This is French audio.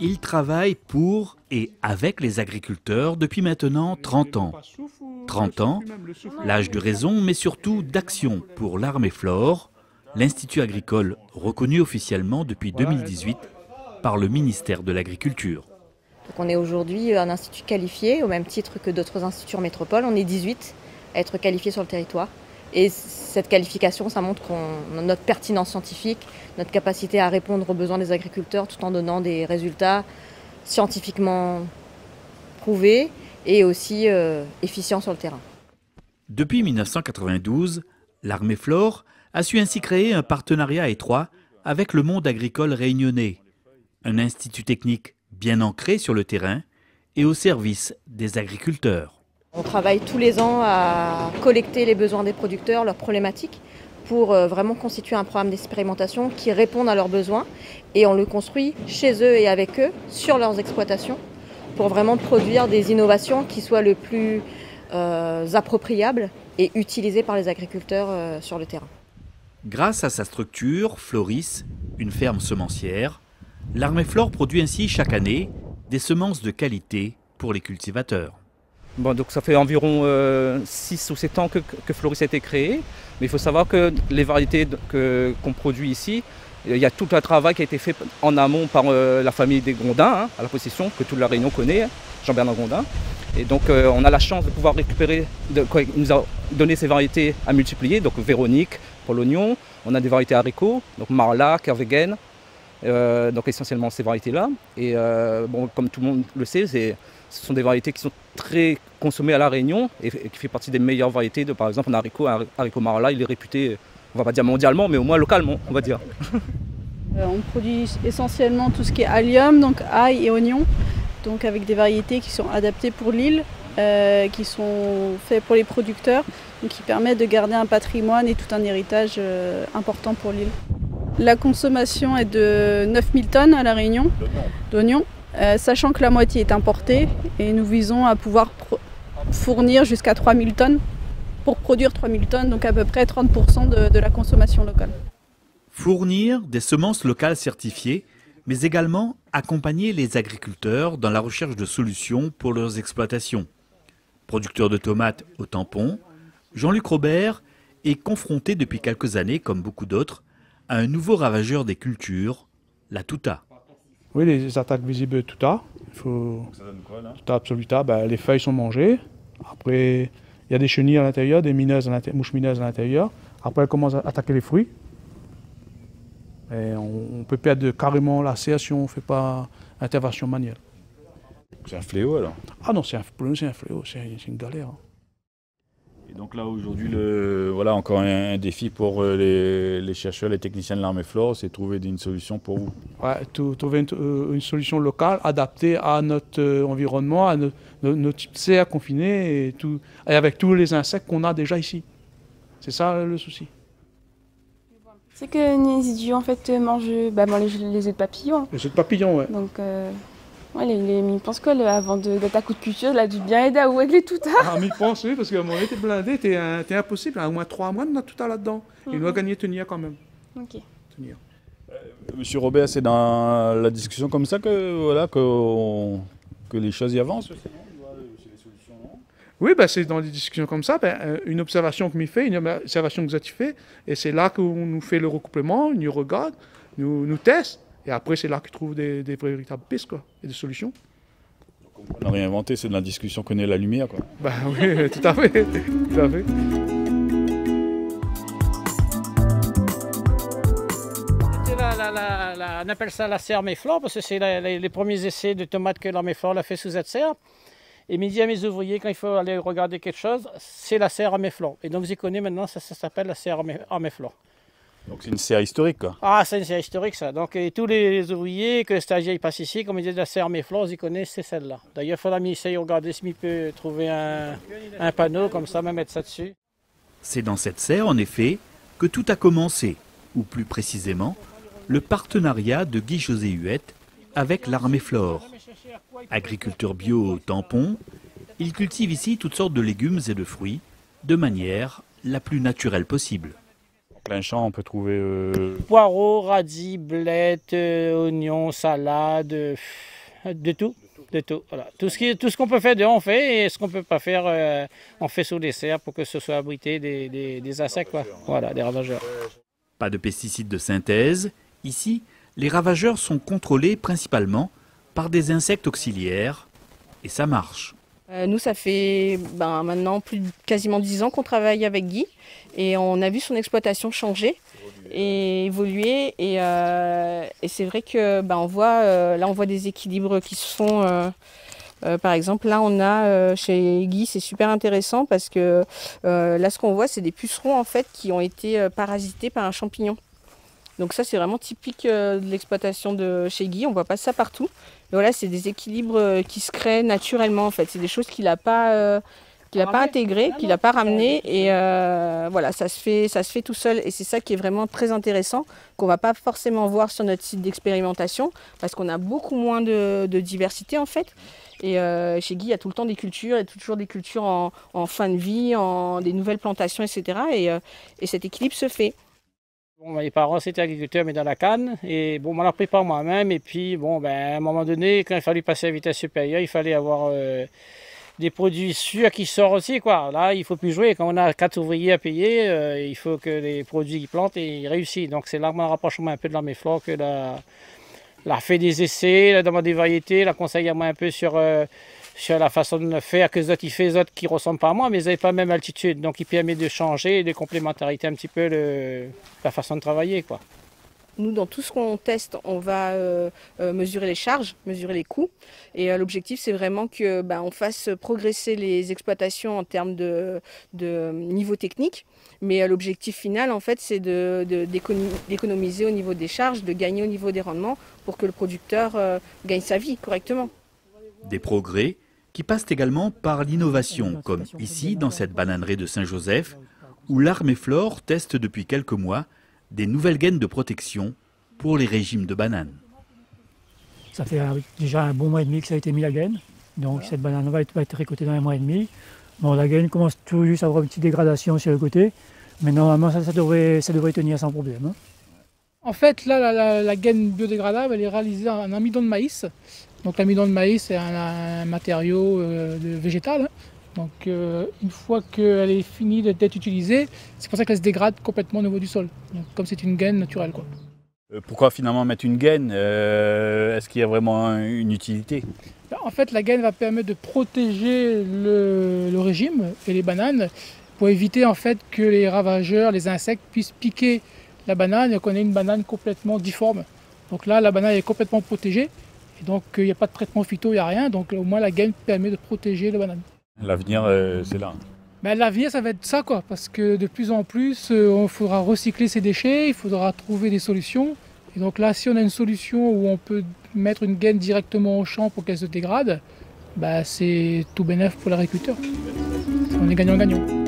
Il travaille pour et avec les agriculteurs depuis maintenant 30 ans. 30 ans, l'âge de raison, mais surtout d'action pour l'Armée Flore, l'Institut agricole reconnu officiellement depuis 2018 par le ministère de l'Agriculture. Donc on est aujourd'hui un institut qualifié, au même titre que d'autres instituts en métropole. On est 18 à être qualifiés sur le territoire. Et cette qualification, ça montre notre pertinence scientifique, notre capacité à répondre aux besoins des agriculteurs tout en donnant des résultats scientifiquement prouvés et aussi efficients sur le terrain. Depuis 1992, l'Armée Flore a su ainsi créer un partenariat étroit avec le monde agricole réunionnais, un institut technique bien ancré sur le terrain et au service des agriculteurs. On travaille tous les ans à collecter les besoins des producteurs, leurs problématiques, pour vraiment constituer un programme d'expérimentation qui réponde à leurs besoins. Et on le construit chez eux et avec eux, sur leurs exploitations, pour vraiment produire des innovations qui soient le plus appropriables et utilisées par les agriculteurs sur le terrain. Grâce à sa structure, Floris, une ferme semencière, l'Armée Flore produit ainsi chaque année des semences de qualité pour les cultivateurs. Bon, donc ça fait environ 6 ou 7 ans que Floris a été créé, mais il faut savoir que les variétés qu'on produit ici, il y a tout un travail qui a été fait en amont par la famille des Grondins, à la possession, que toute la Réunion connaît, Jean-Bernard Grondin. Et donc on a la chance de pouvoir récupérer, il nous a donné ces variétés à multiplier, donc Véronique pour l'oignon, on a des variétés haricots, donc Marla, Kervegen, donc essentiellement ces variétés-là. Et bon, comme tout le monde le sait, ce sont des variétés qui sont très consommées à La Réunion et qui fait partie des meilleures variétés. Par exemple, un haricot Marla, il est réputé, on va pas dire mondialement, mais au moins localement, on va dire. On produit essentiellement tout ce qui est allium, donc ail et oignon, donc avec des variétés qui sont adaptées pour l'île, qui sont faites pour les producteurs, donc qui permettent de garder un patrimoine et tout un héritage important pour l'île. La consommation est de 9000 tonnes à La Réunion d'oignons, sachant que la moitié est importée et nous visons à pouvoir fournir jusqu'à 3000 tonnes pour produire 3000 tonnes, donc à peu près 30% de la consommation locale. Fournir des semences locales certifiées, mais également accompagner les agriculteurs dans la recherche de solutions pour leurs exploitations. Producteur de tomates au tampon, Jean-Luc Robert est confronté depuis quelques années, comme beaucoup d'autres, à un nouveau ravageur des cultures, la tuta. Oui, les attaques visibles tuta. Donc ça donne quoi là? Tuta absoluta, les feuilles sont mangées. Après, il y a des chenilles à l'intérieur, des mouches mineuses à l'intérieur. Après, elles commencent à attaquer les fruits. Et on peut perdre carrément la serre si on ne fait pas intervention manuelle. C'est un fléau alors? Ah non, c'est un fléau, c'est une galère. Et donc là aujourd'hui, voilà encore un défi pour les chercheurs, les techniciens de l'Armée Flore, c'est trouver une solution pour vous. Ouais, trouver une solution locale adaptée à notre environnement, à nos types de serres confinés et avec tous les insectes qu'on a déjà ici. C'est ça le souci. C'est que les résidus en fait mangent les œufs de papillon. Les œufs de papillon, ouais. Donc ouais, ils pensent que avant d'être à coup de culture, il a dû bien aider à avec les tutas. Ah, mais ils pensent, oui, parce qu'à un moment t'es blindé, t'es impossible. Au moins 3 mois, on a tout à là-dedans. Il doit gagner tenir quand même. Ok. Tenir. Monsieur Robert, c'est dans la discussion comme ça que les choses y avancent? Oui, c'est dans des discussions comme ça, une observation que m'y fait, une observation que vous avez fait, et c'est là qu'on nous fait le recouplement, on nous regarde, nous teste, et après c'est là qu'ils trouvent des véritables pistes et des solutions. On n'a rien inventé, c'est de la discussion qu'on est la lumière, quoi. Oui, tout à fait, tout à fait. On appelle ça la serre Armée Flore parce que c'est les premiers essais de tomates que l'Armée Flore a fait sous cette serre. Et midi à mes ouvriers, quand il faut aller regarder quelque chose, c'est la serre Armée Flore. Et donc vous y connaissez maintenant, ça s'appelle la serre Armée Flore. Donc c'est une serre historique, quoi. Ah, c'est une serre historique, ça. Donc tous les ouvriers, que les stagiaires passent ici, comme ils disent la serre Armée Flore, ils connaissent, c'est celle-là. D'ailleurs, il faudra essayer de regarder si il peut trouver un panneau comme ça, même mettre ça dessus. C'est dans cette serre, en effet, que tout a commencé, ou plus précisément, le partenariat de Guy-José Huette avec l'Armée Flore. Agriculteur bio au tampon, il cultive ici toutes sortes de légumes et de fruits de manière la plus naturelle possible. Plein champ, on peut trouver... Poireaux, radis, blettes, oignons, salades, de tout. De tout, voilà. Tout ce qu'on peut faire dehors, on fait, et ce qu'on ne peut pas faire, on fait sous les serres pour que ce soit abrité des insectes, quoi. Voilà, des ravageurs. Pas de pesticides de synthèse. Ici, les ravageurs sont contrôlés principalement par des insectes auxiliaires, et ça marche. Nous, ça fait maintenant quasiment 10 ans qu'on travaille avec Guy, et on a vu son exploitation changer et évoluer, et c'est vrai que on voit des équilibres qui se font. Par exemple, là on a chez Guy, c'est super intéressant parce que là ce qu'on voit, c'est des pucerons en fait qui ont été parasités par un champignon. Donc ça c'est vraiment typique de l'exploitation de chez Guy, on voit pas ça partout. Et voilà, c'est des équilibres qui se créent naturellement en fait, c'est des choses qu'il n'a pas intégrées, qu'il n'a pas ramenées, et voilà, ça se fait tout seul, et c'est ça qui est vraiment très intéressant, qu'on va pas forcément voir sur notre site d'expérimentation, parce qu'on a beaucoup moins de diversité en fait. Et chez Guy, il y a tout le temps des cultures, et toujours des cultures en fin de vie, des nouvelles plantations, etc. Et cet équilibre se fait. Bon, mes parents c'était agriculteurs, mais dans la canne, et bon, on l'a pris par moi-même, et puis bon, à un moment donné, quand il fallait passer à la vitesse supérieure, il fallait avoir des produits sûrs qui sortent aussi, quoi. Là, il faut plus jouer. Quand on a 4 ouvriers à payer, il faut que les produits qu'ils plantent ils réussissent. Donc c'est là que mon rapprochement un peu de l'Arméflore, que la fait des essais, la demande des variétés, la conseille à moi un peu sur la façon de le faire, que les autres, il fait les autres qui ne ressemblent pas à moi, mais ils n'avaient pas la même altitude. Donc il permet de changer et de complémentarité un petit peu la façon de travailler, quoi. Nous, dans tout ce qu'on teste, on va mesurer les charges, mesurer les coûts. Et l'objectif, c'est vraiment que on fasse progresser les exploitations en termes de niveau technique. Mais l'objectif final, en fait, c'est d'économiser au niveau des charges, de gagner au niveau des rendements pour que le producteur gagne sa vie correctement. Des progrès qui passent également par l'innovation, comme ici, dans cette bananerie de Saint-Joseph, où l'Arméflore teste depuis quelques mois des nouvelles gaines de protection pour les régimes de bananes. Ça fait déjà un bon mois et demi que ça a été mis la gaine, donc cette banane va être récoltée dans un mois et demi. Bon, la gaine commence tout juste à avoir une petite dégradation sur le côté, mais normalement ça devrait tenir sans problème. Hein. En fait, là, la gaine biodégradable, elle est réalisée en amidon de maïs. Donc l'amidon de maïs, c'est un matériau végétal. Hein. Donc une fois qu'elle est finie d'être utilisée, c'est pour ça qu'elle se dégrade complètement au niveau du sol, donc, comme c'est une gaine naturelle, quoi. Pourquoi finalement mettre une gaine? Est-ce qu'il y a vraiment une utilité? En fait, la gaine va permettre de protéger le régime et les bananes pour éviter en fait que les ravageurs, les insectes puissent piquer la banane et qu'on ait une banane complètement difforme. Donc là, la banane est complètement protégée et donc il n'y a pas de traitement phyto, il n'y a rien, donc au moins la gaine permet de protéger la banane. L'avenir, c'est là. L'avenir, ça va être ça, quoi, parce que de plus en plus, il faudra recycler ces déchets, il faudra trouver des solutions. Et donc là, si on a une solution où on peut mettre une gaine directement au champ pour qu'elle se dégrade, c'est tout bénef pour l'agriculteur. On est gagnant-gagnant.